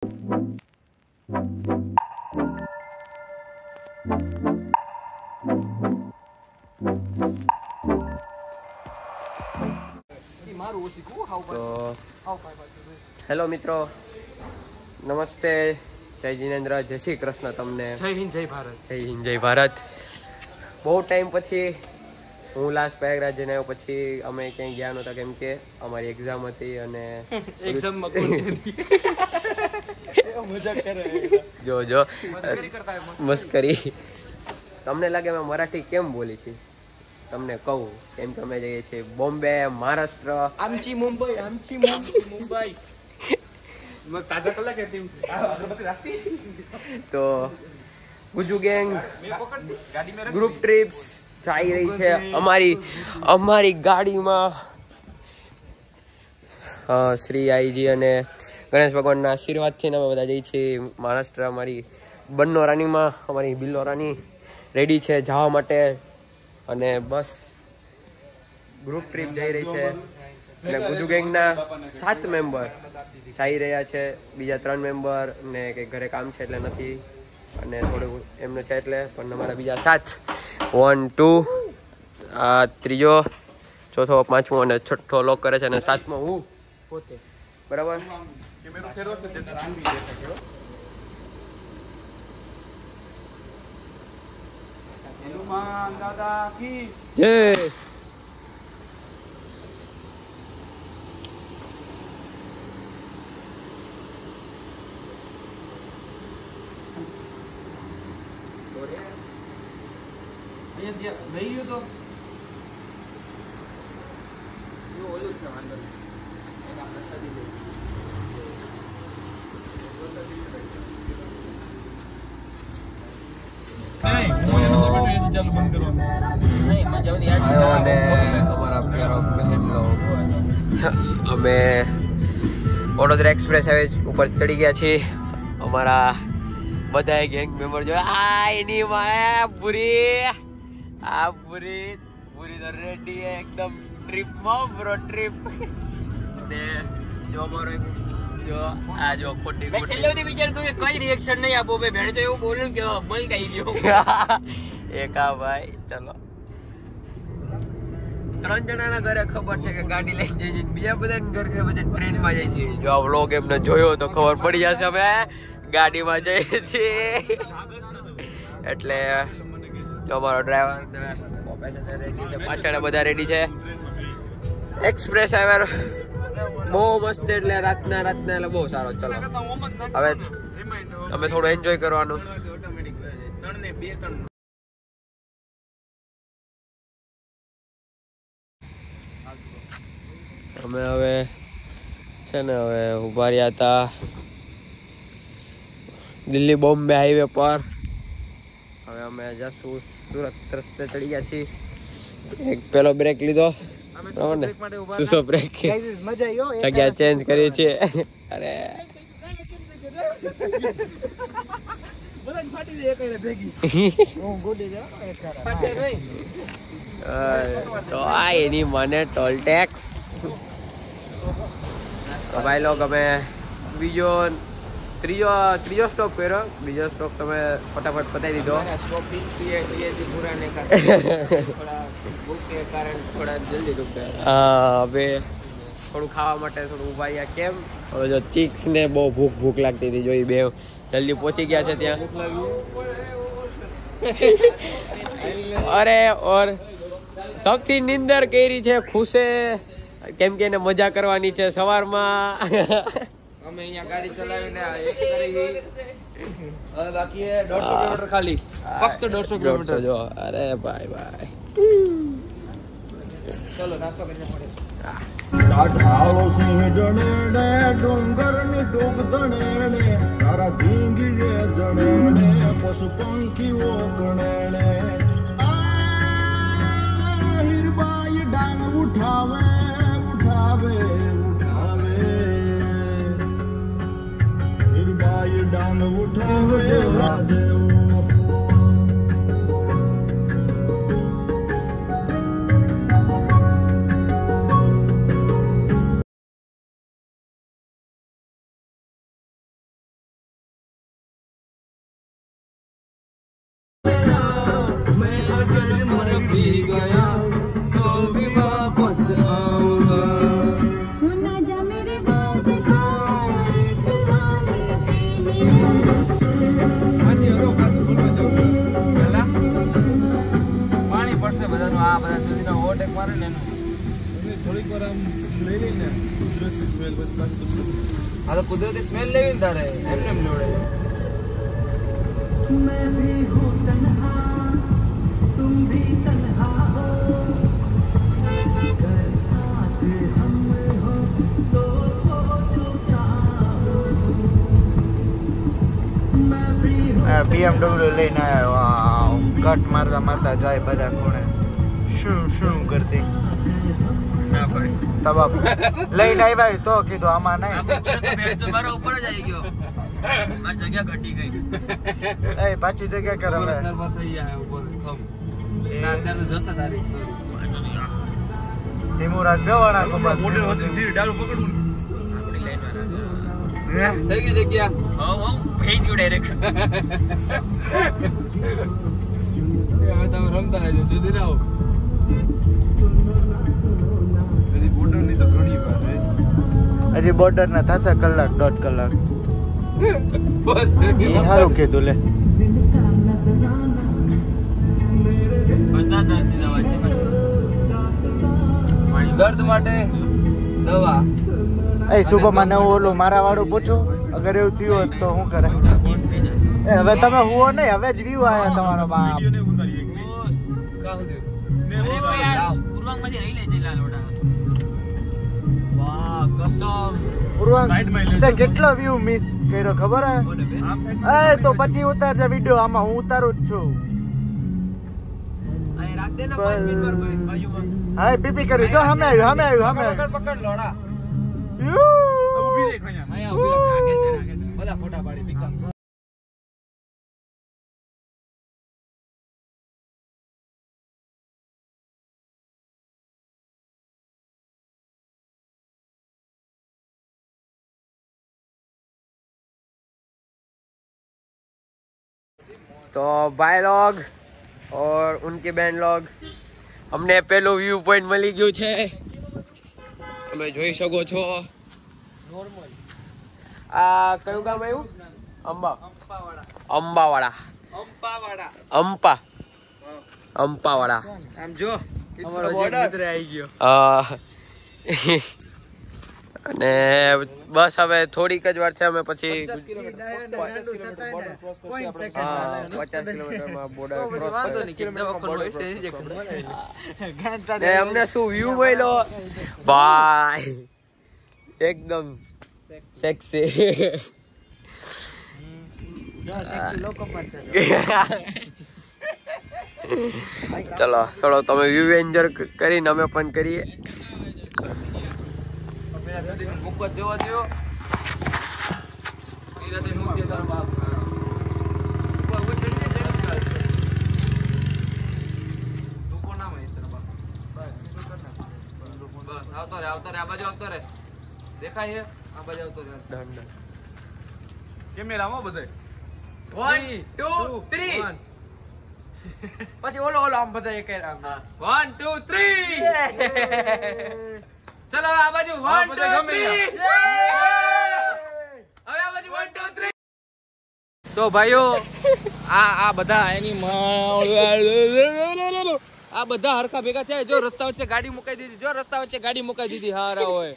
તો હેલો મિત્રો, નમસ્તે, જય જિનેન્દ્ર, જય શ્રી કૃષ્ણ તમને. જય હિન્દ જય ભારત. જય હિન્દ જય ભારત. બહુ ટાઈમ પછી હું લાસ્ટ પ્રયાગરાજ જઈને આવ્યો. પછી અમે ક્યાંય ગયા નહોતા કેમ કે અમારી એક્ઝામ હતી અને જો મસ્કરી. તમને લાગે મેં મરાઠી કેમ બોલી છે? તમને કહું, કેમ કે અમે જઈએ છીએ બોમ્બે, મહારાષ્ટ્ર. આમચી મુંબઈ, આમચી મુંબઈ. તાજા કલાક હતી અગરબત્તી રાખતી. તો ગુજુ ગેંગ ગ્રુપ ટ્રીપ્સ ચાલી રહી છે અમારી ગાડીમાં. શ્રી આઈજી અને ગણેશ ભગવાનના આશીર્વાદથી અમે બધા જઈએ છીએ મહારાષ્ટ્ર. અમારી બંનો રાનીમાં અમારી બિલ્લો રાની રેડી છે જવા માટે. અને બસ ગ્રુપ ટ્રીપ જઈ રહી છે અને ગુજુ ગેંગના 7 મેમ્બર જઈ રહ્યા છે. બીજા 3 મેમ્બર ને કંઈક ઘરે કામ છે એટલે નથી, અને થોડું એમનું છે એટલે. પણ અમારા બીજા 7 1 2 આ ત્રીજો, ચોથો, પાંચમો અને છઠ્ઠો લોક કરે છે, અને 7મો હું પોતે. બરાબર. દાદા કી જય. લઈ ગયો તો ઓલું છે વાંધો નહીં. અમે વડોદરા એક્સપ્રેસ હાઈવે ઉપર ચડી ગયા છીએ. અમારા બધા ગેંગ મેમ્બર જો એની પૂરી તો રેડી એકદમ ટ્રીપમાં બ્રો ટ્રીપ. ને જો મારો જો આ જો ખોટી છેલ્લે વિચાર તું કઈ રિએક્શન નહીં આપો બે ભેણ તો એવું બોલું કે મલ કઈ ગયો. એકા ભાઈ ચલો 3 જણાના ઘરે ખબર છે કે ગાડી લઈ જઈએ છીએ, બીજા બધાના ઘરે બધા ટ્રેનમાં જાય છે. જો આ વ્લોગ એમને જોયો તો ખબર પડી જશે અમે ગાડીમાં જઈએ છીએ. એટલે જો અમારો ડ્રાઈવર ને પેસેન્જર રેડી ને પાછળ બધા રેડી છે. એક્સપ્રેસ હાઈવે બહુ મસ્ત, એટલે રાતના એટલે બહુ સારો. ચલો હવે અમે થોડું એન્જોય કરવાનું. અમે હવે છે ને હવે ઉભા રહ્યા હતા દિલ્હી બોમ્બે હાઈવે પર. હવે અમે જશું સુરત રસ્તે ચડી ગયા છીએ. એક પેલો બ્રેક લીધો, સુસો બ્રેક, જગ્યા ચેન્જ કરીએ છીએ. અરે તો આ એની મને ટોલ ટેક્સ. તો ભાઈ લોગ અમે ત્રીજો સ્ટોપ કર્યો. બીજો સ્ટોપ તમે ફટાફટ પતાવી દીધો. હવે થોડું ખાવા માટે થોડું ઉભા રહ્યા. કેમ હવે જો ચીક્સ ને બહુ ભૂખ લાગતી હતી, જોઈ બે જલ્દી પહોંચી ગયા છે ત્યાં. અરે ઓર સૌથી નીંદર કરી છે ખુશે, કેમ કે એને મજા કરવાની છે સવારમાં. અમે અહીંયા ગાડી ચલાવીને બાકી 150 કિલોમીટર ખાલી, ફક્ત 150 કિલોમીટર જો. અરે ભાઈ ચલો નાસ્તો કરીને મળે. ઢાળો સિંહ જણે ડુંગરની ડોગ ધણે તારા ધીંગીએ જણે પશુ પંખીઓ ગણે હીરબાઈ ડાંગ ઉઠાવે હીરબાઈ ડાંગ ઉઠાવે. આ તો કુદરતી સ્મેલ લેવી ને તારે એમને એમ લેવડે BMW લઈને આવ્યો કટ મારતા મારતા જાય બધા ખૂણે શું કરતી ના પડી તબાબ લઈને આવ્યા તો કીધું આમાં નહીં મારા ઉપર જ આવી ગયો મારી જગ્યા ઘટી ગઈ એ પાછી જગ્યા કર હવે સરભર થઈ ગયા ઉપર કમ ના અત્યારે તો જશે તારી ધીમું રાખજો વાળા ખબર મોટર હતી ડાળું પકડવું આપણી લાઈન થઈ ગઈ જગ્યા હો ભેજ ગયો ડાયરેક્ટ હવે તમે રમતા રહેજો જલ્દી રહો બધી બોર્ડર ની તો ઘણી વાર છે હજી બોર્ડર ના થશે કલાક 1.5 કલાક બસ એ સારું કીધું લે બધા દર્દ દવા છે દર્દ માટે દવા એ શુભમાં નવું ઓલું મારા વાળું પૂછું અગર એવું થયું હોત તો શું કરે એ હવે તમે હુઓ નહીં હવે જ વ્યૂ આયા તમારો બાપ પૂર્વાંગ તે કેટલો વ્યૂ મિસ કર્યો ખબર હે એ તો પછી ઉતારજે વિડિયો આમાં હું ઉતારું જ છું હા પીપી કરી જો સામે આવ્યું પકડ લોડા યુ. ઊભી દેખ અહીંયા ઊભી બધા ફોટા પાડી પીકા तो भाई लोग और उनके बहन लोग हमने पहलो व्यू पॉइंट मिली गयो छे તમે જોઈ શકો છો આ કયું ગામ આવ્યું અંપાવાડા આમ જો અમારો બોર્ડર આવી ગયો અને બસ હવે થોડીક જ વાર છે અમે પછી 50 કિલોમીટરમાં બોર્ડર ક્રોસ ને અમને શું વ્યૂ મળ્યો ભાઈ એકદમ સેક્સી ચલો થોડો તમે વ્યૂ એન્જોય કરીને અમે પણ કરીએ મુકત જોવા દો ઈરાતે મુકતી તાર બાપ ઉપર ચડી જાય લોકો ના મય તાર બાપ બસ આવતો રે આ બાજુ આવતો રે દેખાય છે આ બાજુ આવતો રે ડન કેમેરા માં બધાય 1 2 3 પછી ઓલો આમ બધા એક 1 2 3 ચલો આ બાજુ 1 2 3 હવે આ બાજુ 1 2 3 તો ભાઈઓ આ બધા એની આ બધા હરખા ભેગા થયા જો રસ્તા વચ્ચે ગાડી મુકાઈ દીધી હારા હોય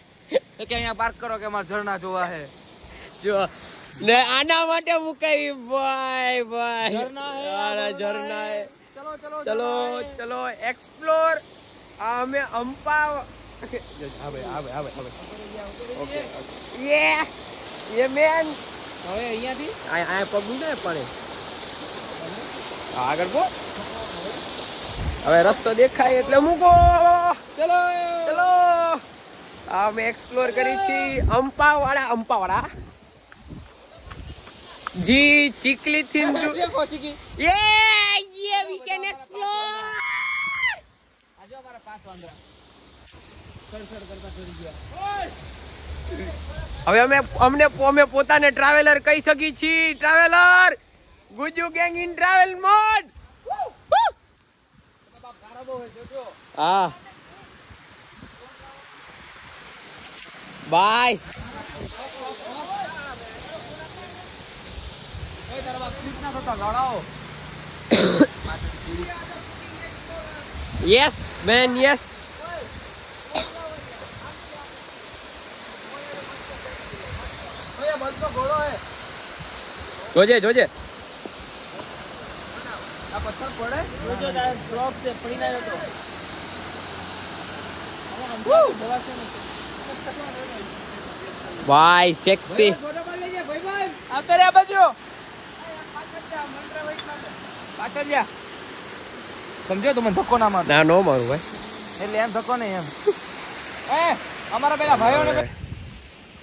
તો કે અહીંયા પાર્ક કરો કે અમાર ઝરણા જોવા હે જો ને આના માટે મુકાવી ભાઈ ઝરણા હે ચલો એક્સપ્લોર અમે અંપા ઓકે ये मैन હવે અહીંયાથી આ પગું ને પડે આગળ પો હવે રસ્તો દેખાય એટલે મૂકો ચલો અમે એક્સપ્લોર કરી છી અંપાવાડા જી ચીકલી થી ये वी कैन एक्सप्लोर આજો અમારા પાસ વાંદરા સડસડ કરતા કરી ગયા હવે અમે પોતાને ટ્રાવેલર કહી શકી છીએ traveller Gujju gang in travel mode હા બાય યસ મેન યસ જોજે જોજે. આ પથ્થર પડે જોજો તાર બ્લોક છે પડી ના જતો. ભાઈ સેક્સી. આવતો રે આ બાજુ પાછળ જા. સમજો તો મને ધક્કો ના માર. ના નો મારું ભાઈ. એટલે એમ ધક્કો નહીં એમ. અમારા પેલા ભાઈઓને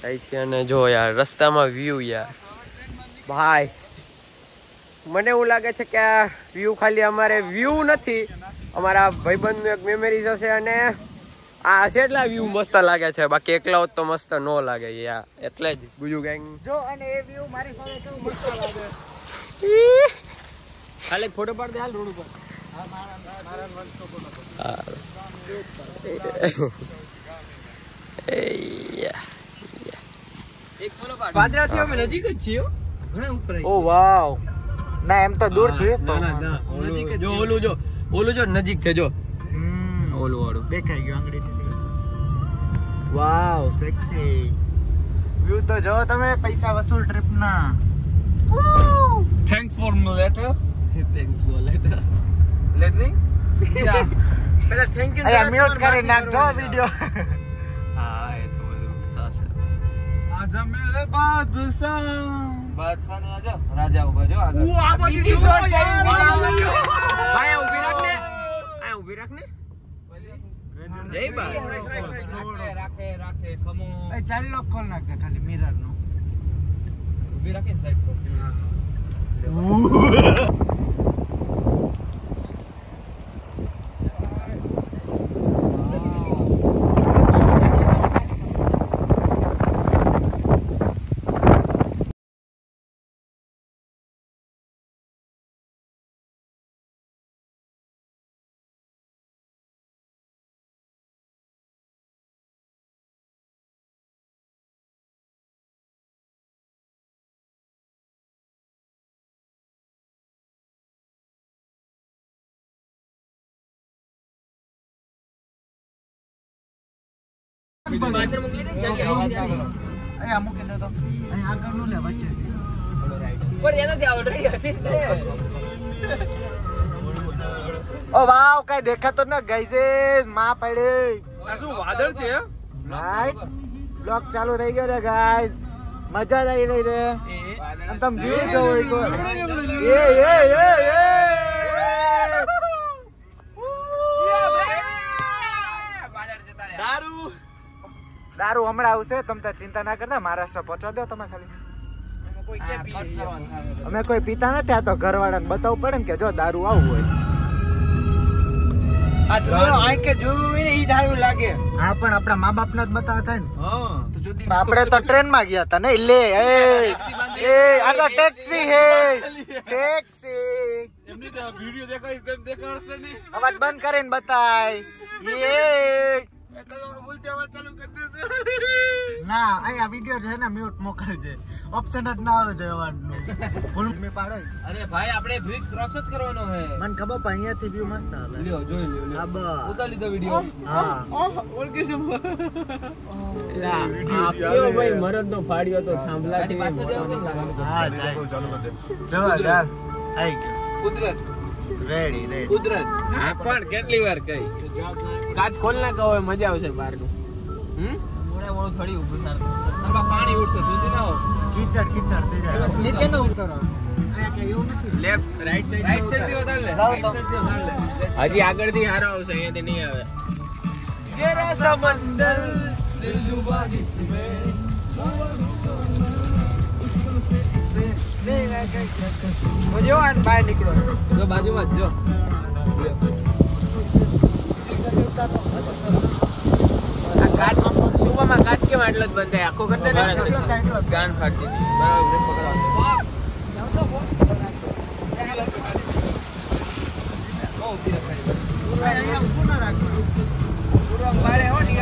થાય છે અને જો યાર રસ્તામાં વ્યૂ યાર ભાઈ મને એવું લાગે છે કે આ વ્યૂ ખાલી અમારે વ્યૂ નથી, અમારા ભાઈબંધનું એક મેમરીઝ હશે. અને આ કેટલા વ્યૂ મસ્ત લાગે છે, બાકી એકલા હોત તો મસ્ત ન લાગે યાર. એટલે જ બીજું કઈ જો અને એ વ્યૂ મારી સામે કેવું મસ્ત લાગે. ખાલી ફોટો પાડ દે હાલ રોડ ઉપર. પાદરાથી અમે નજીક જ છીએ ઘણા ઉપર. ઓ વાવ. ના એમ તો દૂર છે ના ના ના જો ઓલું જો નજીક છે જો ઓલું વાળું દેખાઈ ગયું આંગળી. વાવ સેક્સી વ્યૂ તો જો તમે પૈસા વસૂલ ટ્રીપ ના. Thanks for letter. Thanks for letter. Lettering પેલા થેન્ક યુ અયા મ્યુટ કરી નાખજો વિડિયો. હા એ તો બધું સાચે. આજા મેરે બાદશાહ ને આજા રાજા ઉભા જો આગળ. આ બીજી શોટ છે ભાઈ. ઊભી રાખને આ ઊભી રાખને જય ભાઈ. રાખે ખમો એ ચાલ લોક ખોલ નાખજે ખાલી મિરર નો. ઊભી રાખે ને સાઈડ પર. પાછળ મોકલી દે જલ્દી. અયા મૂકી દે તો અહીં આગળ નો લે વચ્ચે. પણ એ નથી ઓલરેડી હતી ને. ઓ વાવ કઈ દેખાતો ન ગાઈઝ માં પડી. આ શું વાદળ છે? રાઈટ બ્લોક ચાલુ થઈ ગયો છે ગાઈઝ. મજા આવી રહી છે. આમ તમે વ્યૂ જોવો એકવાર. દારૂ હમણાં આવશે, તમે તાર ચિંતા ના કરતા. મહારાષ્ટ્ર પહોંચવા દો તમે ખાલી. અમે કોઈ પીતા નથી, આ તો ઘરવાળાને બતાવવું પડે ને કે જો દારૂ આવું હોય. આ જોયો આંખે જોયું ને ઈ દારૂ લાગે. હા પણ આપણા મા બાપ ને જ બતાવવા થાય ને. હા તો જુદી આપણે તો ટ્રેન માં ગયા હતા ને. લે એ આ તો ટેક્સી હે ટેક્સી. એમની તો વિડિયો દેખાઈશ તેમ દેખાડશે નહીં. અવાજ બંધ કરીને બતાઈશ. યે ના આ વિડિયો છે ને મ્યુટ મોકલજે. ઓપ્શન જ ના આવે છે અવાજનું. ફૂલ મે પાડો. અરે ભાઈ આપણે બ્રિજ ક્રોસ જ કરવાનો હે. મને ખબર પણ અહીંયાથી વ્યૂ મસ્ત આવે. લ્યો જોઈ લ્યો. હા બસ ઉતારી લીધો વિડિયો. હા ઓળખી શું? લા આપ્યો ભાઈ મરદ નો ફાડ્યો તો થાંભલાથી પાછળ જાવ કેમ લાગે? હા ચાલ જવા ચાલ આઈ ગયો. કુદરત રેડી કુદરત. હા પણ કેટલી વાર કહી કાચ ખોલ ના કહો મજા આવશે બહાર નું. મોડે મોડું થોડી ઊભું થાર. તારા પાણી ઉડશે જલ્દી ના આવો. કીચડ થઈ જાય. નીચે નો ઉતરો. આ કે એવું નથી. Left right right side side થી વધાર લે. લાવો રાઈટ તો. સાઈડ થી વધાર લે. હજી આગળ થી હારો આવશે, અહીંયાથી નહીં આવે. ગેરા સમંદર દિલ ડૂબા इसमें. જો આન બહાર નીકળો. જો બાજુમાં જ જો. આ કાચ સુબામાં કાચ કેમ આટલો જ બંધ થાય? આખો કરતે ને ગાન ફાટી ગઈ. બરાબર પકડવા. બહુ ઉભી રખાય. અહીંયા ઊભું ના રાખવાનું. પૂર્વક બારે હો ને